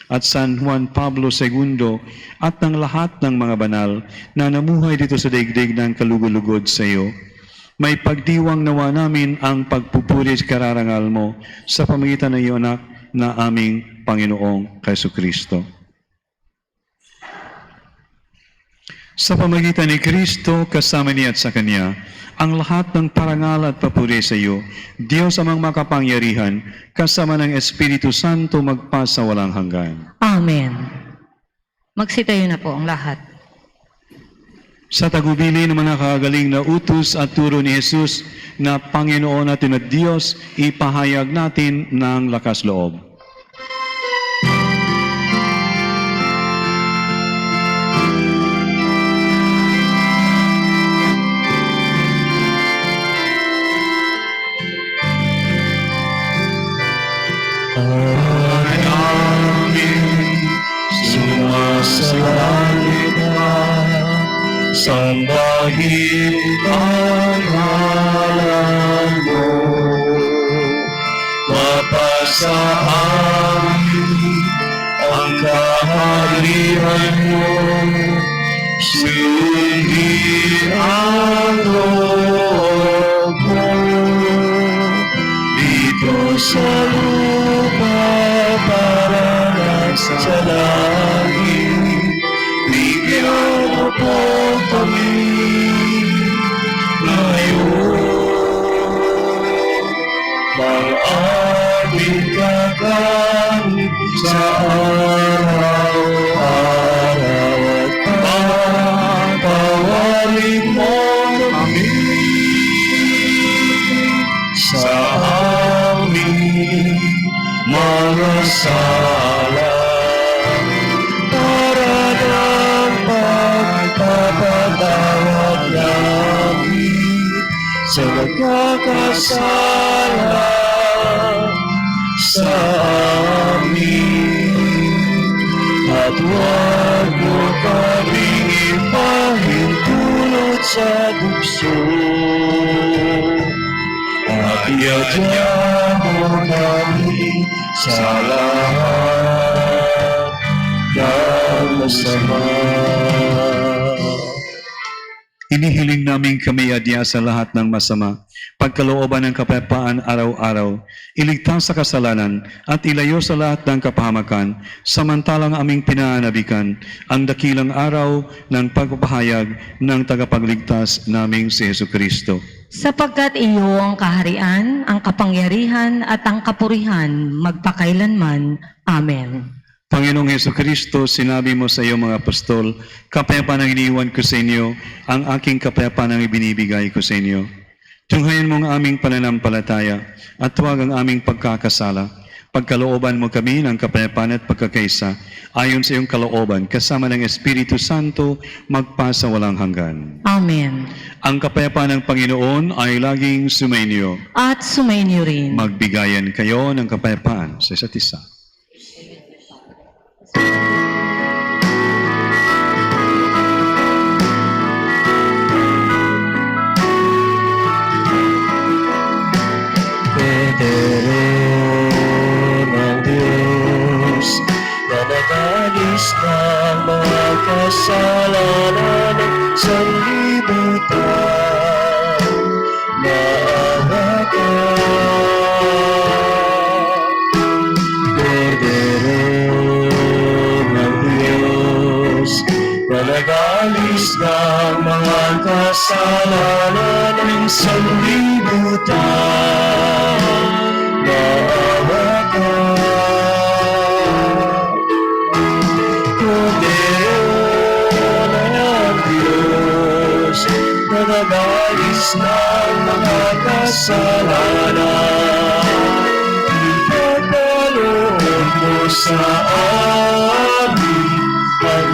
at San Juan Pablo II, at ng lahat ng mga banal na namuhay dito sa daigdig ng kalugod-lugod sa iyo. May pagdiwang nawa namin ang pagpupuri sa kararangal mo sa pamagitan ng iyong anak na aming Panginoong Jesucristo. Sa pamagitan ni Kristo, kasama niya at sa Kanya, ang lahat ng parangal at papuri sa iyo, Diyos amang makapangyarihan, kasama ng Espiritu Santo magpasa walang hanggan. Amen. Magsitayo na po ang lahat. Sa tagubili ng mga nakagaling na utos at turo ni Jesus na Panginoon natin at Diyos, ipahayag natin ng lakas loob. sambahin ang ngalan mo. Mapasa amin ang kaharian mo, sundin ang loob mo. Dito sa lupa para sa langit, bigyan mo po kami ngayon ng aming kagamit sa araw-araw at patawarin mo kami sa aming mga sala para ng pagpapatawad namin sa nagkakasala sa amin. At huwag mo kaming ipahintulot sa tukso, at iadya mo kami sa lahat ng masama. Inihiling namin kami adya sa lahat ng masama, pagkalooban ng kapayapaan araw-araw, iligtas sa kasalanan at ilayo sa lahat ng kapahamakan, samantalang aming pinanabikan ang dakilang araw ng pagpapahayag ng tagapagligtas naming si Jesucristo. Sapagkat iyo ang kaharian, ang kapangyarihan at ang kapurihan magpakailanman. Amen. Panginoong Jesucristo, sinabi mo sa iyong mga apostol, kapayapaan ang iniwan ko sa inyo, ang aking kapayapaan ang ibinibigay ko sa inyo. Tunghayan mo ang aming pananampalataya at huwag ang aming pagkakasala. Pagkalooban mo kami ng kapayapaan at pagkakaisa, ayon sa iyong kalooban, kasama ng Espiritu Santo, magpasa walang hanggan. Amen. Ang kapayapaan ng Panginoon ay laging sumainyo. At sumainyo rin. Magbigayan kayo ng kapayapaan sa isa't isa. Kordero ng Diyos, na nagalis ng mga kasalanan ng sanlibutan, maawa ka. Kordero ng Diyos, na nagalis ng mga kasalanan ng sanlibutan, maawa ka. Kordero ng Diyos, na nagalis ng mga kasalanan, ipagkaloob mo sa amin ang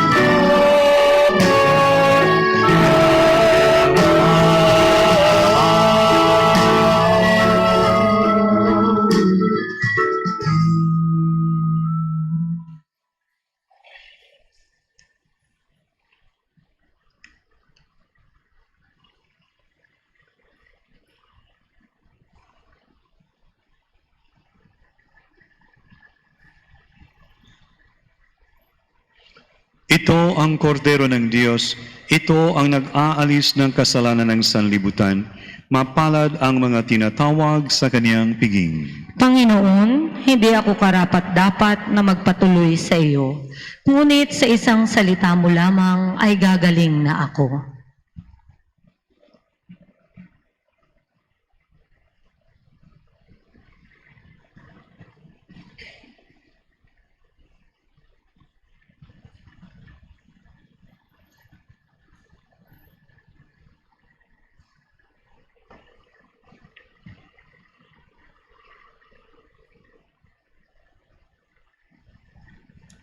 Ito ang kordero ng Diyos, ito ang nag-aalis ng kasalanan ng sanlibutan. Mapalad ang mga tinatawag sa kaniyang piging. Panginoon, hindi ako karapat-dapat na magpatuloy sa iyo. Ngunit sa isang salita mo lamang ay gagaling na ako.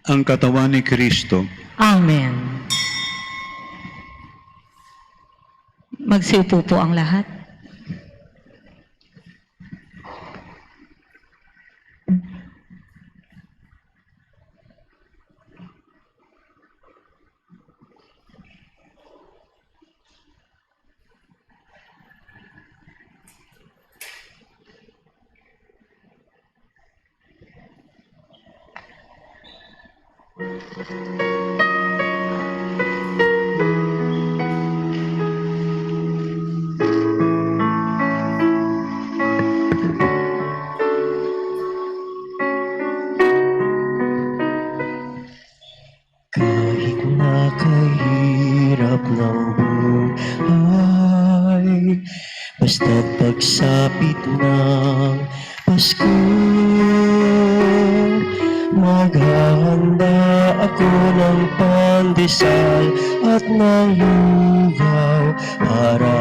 Ang katawan ni Kristo. Amen. Magsiupo po ang lahat. Kahit na kahirap ng buhay, basta't pagsapit ng Pasko, maghahanda ako ng pandesal at ng lugaw para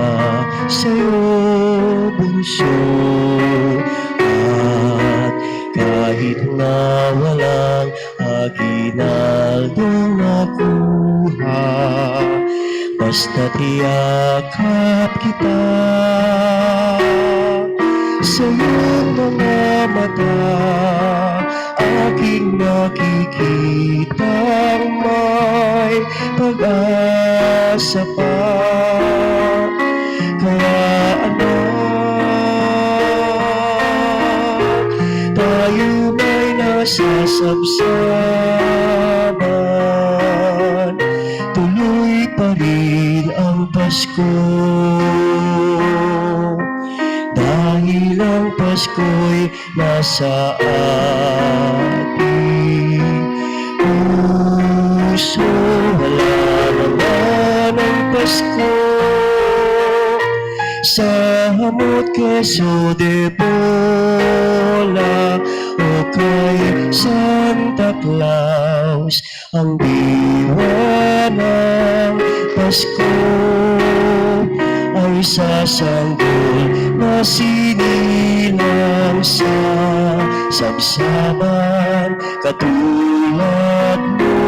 sa'yo, bunso. At kahit na walang aginaldong nakuha, basta't iyakap kita sa iyong mga mata, aking nakikitang may pag-asa pa. Kaya anak, tayo may nasasabsaban, tuloy pa rin ang Pasko. Dahil ang Pasko'y nasa ating puso, wala naman ang Pasko sa hamot Quezon de Bola o kay Santa Claus. Ang diwa ng Pasko ay sasanggol na sinilang sa sabsaban, katulad mo,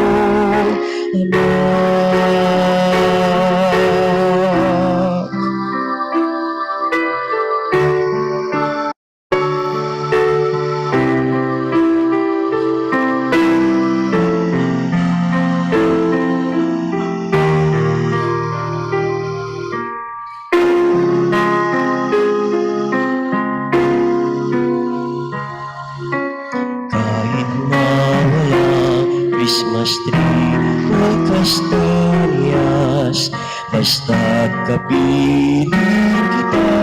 anak. Kahit na walang Christmas tree o kastanyas, basta't kapiling kita.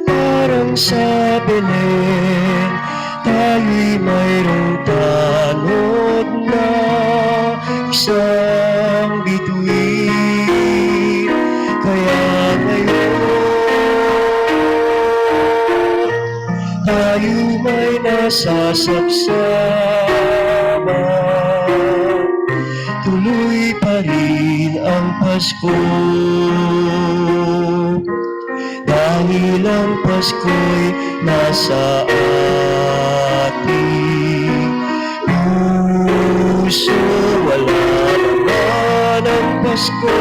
Parang sa Belen, tayo'y mayroong tanod na isang bituin. Kaya ngayon, tayo may nasasabsaban, tuloy pa rin ang Pasko. Dahil ang Pasko'y nasa ating puso, wala naman ang Pasko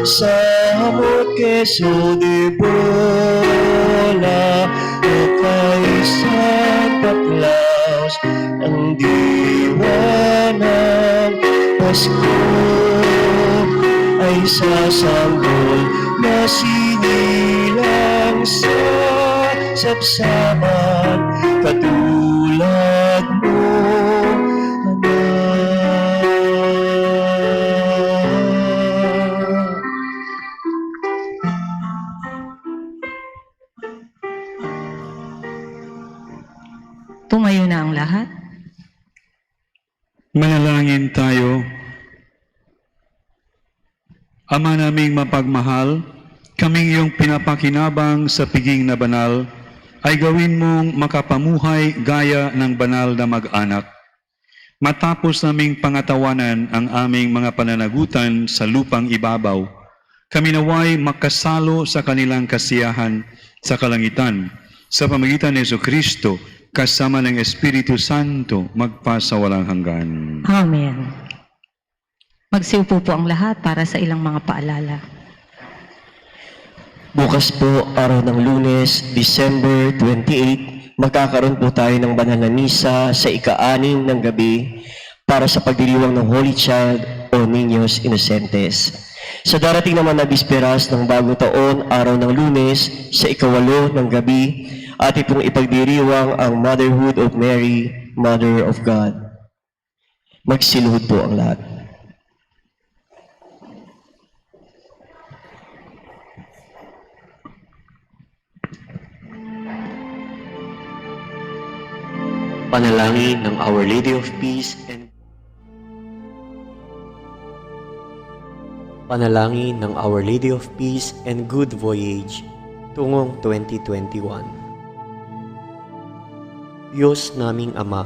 sa hamot Quezon de Bola o kay Santa Claus. Ang diwa ng Pasko ay sasanggol na sinilang sa sabsaban, katulad mo, anak. Tumayo na ang lahat. Manalangin tayo. Ama naming mapagmahal, kaming iyong pinapakinabang sa piging na banal, ay gawin mong makapamuhay gaya ng banal na mag-anak. Matapos naming pangatawanan ang aming mga pananagutan sa lupang ibabaw, kami naway makasalo sa kanilang kasiyahan sa kalangitan, sa pamagitan ni Jesucristo, kasama ng Espiritu Santo, magpasawalang hanggan. Amen. Magsiupo po ang lahat para sa ilang mga paalala. Bukas po, araw ng Lunes, December 28, magkakaroon po tayo ng banal na misa sa ika-6 ng gabi para sa pagdiriwang ng Holy Child o Niños Inocentes. Sa darating naman na bisperas ng bagong taon, araw ng Lunes, sa ika-8 ng gabi, atin pong ipagdiriwang ang Motherhood of Mary, Mother of God. Magsiluhod po ang lahat. Panalangin ng Our Lady of Peace and Panalangin ng Our Lady of Peace and Good Voyage tungong 2021. Diyos naming Ama,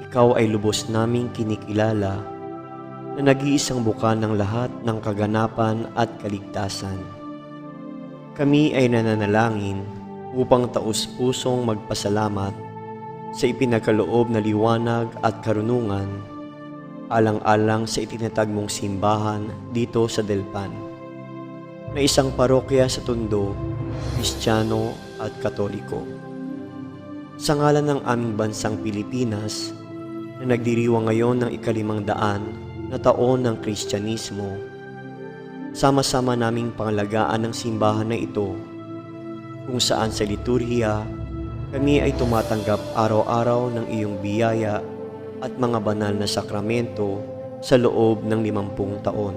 Ikaw ay lubos naming kinikilala na nag-iisang buka ng lahat ng kaganapan at kaligtasan. Kami ay nananalangin upang taus-pusong magpasalamat sa ipinagkaloob na liwanag at karunungan alang-alang sa itinatag mong simbahan dito sa Delpan, na isang parokya sa Tondo, Kristiyano at Katoliko. Sa ngalan ng aming bansang Pilipinas, na nagdiriwang ngayon ng 500 na taon ng Kristyanismo, sama-sama naming pangalagaan ng simbahan na ito, kung saan sa liturhiya, kami ay tumatanggap araw-araw ng iyong biyaya at mga banal na sakramento sa loob ng 50 taon.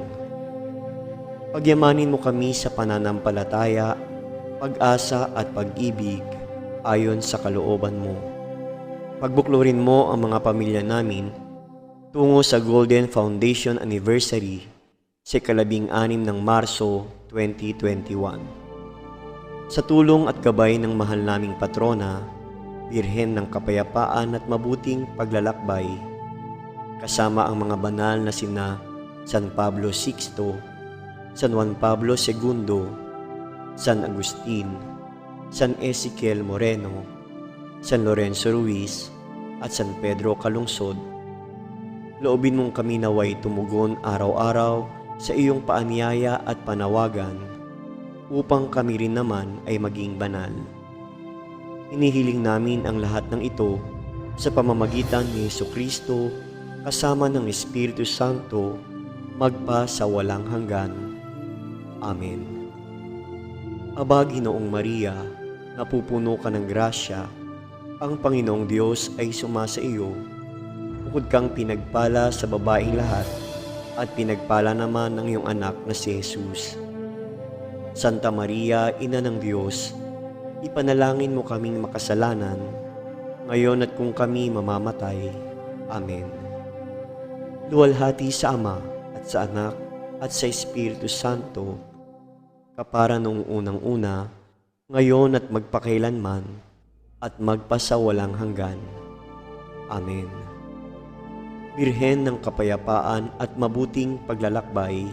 Pagyamanin mo kami sa pananampalataya, pag-asa at pag-ibig ayon sa kalooban mo. Pagbuklurin mo ang mga pamilya namin tungo sa Golden Foundation Anniversary sa 16 ng Marso 2021. Sa tulong at gabay ng mahal naming patrona, Birhen ng Kapayapaan at Mabuting Paglalakbay, kasama ang mga banal na sina San Pablo VI, San Juan Pablo II, San Agustin, San Ezequiel Moreno, San Lorenzo Ruiz, at San Pedro Calungsod, loobin mong kami naway tumugon araw-araw sa iyong paanyaya at panawagan upang kami rin naman ay maging banal. Inihiling namin ang lahat ng ito sa pamamagitan ni Jesucristo kasama ng Espiritu Santo magpa sa walang hanggan. Amen. Aba, Ginoong Maria, napupuno ka ng grasya, ang Panginoong Diyos ay sumasa iyo. Bukod kang pinagpala sa babaeng lahat, at pinagpala naman ng iyong anak na si Jesus. Santa Maria, Ina ng Diyos, ipanalangin mo kaming makasalanan, ngayon at kung kami mamamatay. Amen. Luwalhati sa Ama at sa Anak at sa Espiritu Santo, kapara noong unang-una, ngayon at magpakailanman, at magpasawalang hanggan. Amen. Birhen ng Kapayapaan at Mabuting Paglalakbay,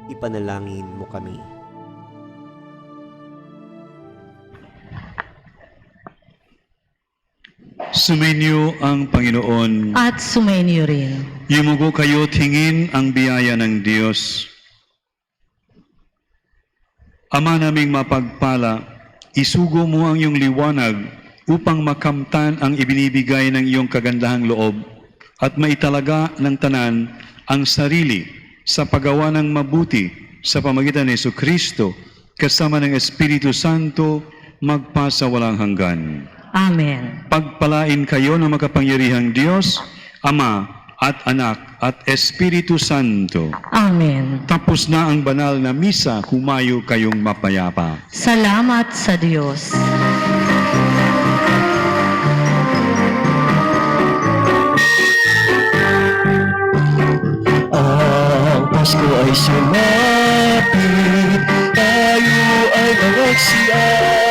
ipanalangin mo kami. Sumainyo ang Panginoon. At sumainyo rin. Yumugo kayo tingin ang biyaya ng Diyos. Ama naming mapagpala, isugo mo ang iyong liwanag upang makamtan ang ibinibigay ng iyong kagandahang loob at maitalaga ng tanan ang sarili sa paggawa ng mabuti sa pamagitan ni Jesucristo kasama ng Espiritu Santo magpa sa walang hanggan. Amen. Pagpalain kayo ng makapangyarihang Diyos, Ama at Anak at Espiritu Santo. Amen. Tapos na ang banal na misa, humayo kayong mapayapa. Salamat sa Diyos. Ang Pasko ay sumapit, tayo ay nagsiamit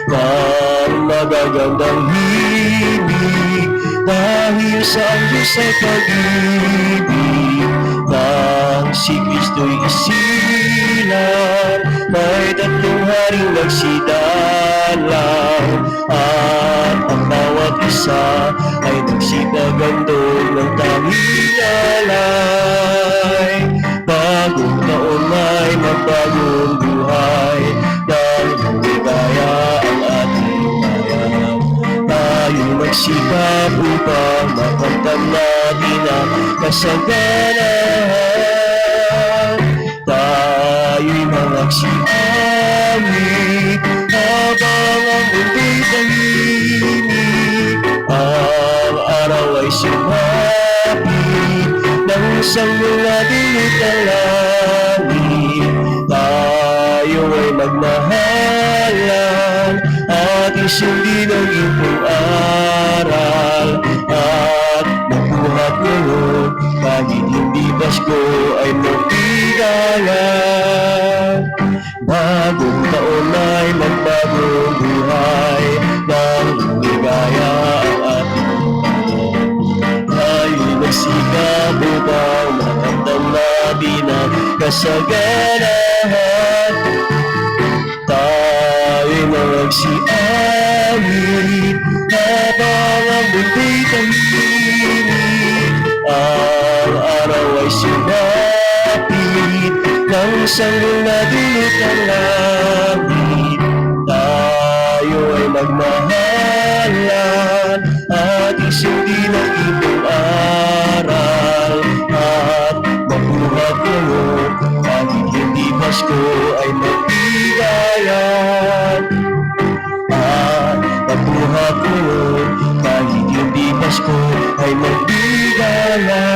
ng magagandang himig, dahil sa ang Diyos ay pag-ibig. Nang si Kristo'y isilang, may 3 haring nagsidalang, at ang bawat isa ay nagsipagandong ng tanging alay. Bagong taon ay magbagong buhay, dahil lumigaya ang ating bayan. Tayo magsikap upang makamtan natin ang kasaganahan. Tayo'y magsiamit habang ang mundo'y tahimik, ay sumapit ng sanggol na dulot ng langit. Tayo ay magmahalan at isundin ang iyong aral at magbuhat ngayon kahit hindi Pasko ay magtigalan. Bagong taon ay magbagong buhay nang ligaya ang ating tayo'y nagsikap upang makamdam natin ang kasaganahan. Tayo'y nagsiawit habang ang mundo'y tahimik. Ang araw ay sumapit ng sanggol na dulot ng langit. Tayo ay magmahalan at isundin ang iyong aral at mabuhat ngayon kahit hindi Pasko ay magbigayan. At mabuhat ngayon kahit hindi Pasko ay magbigayan.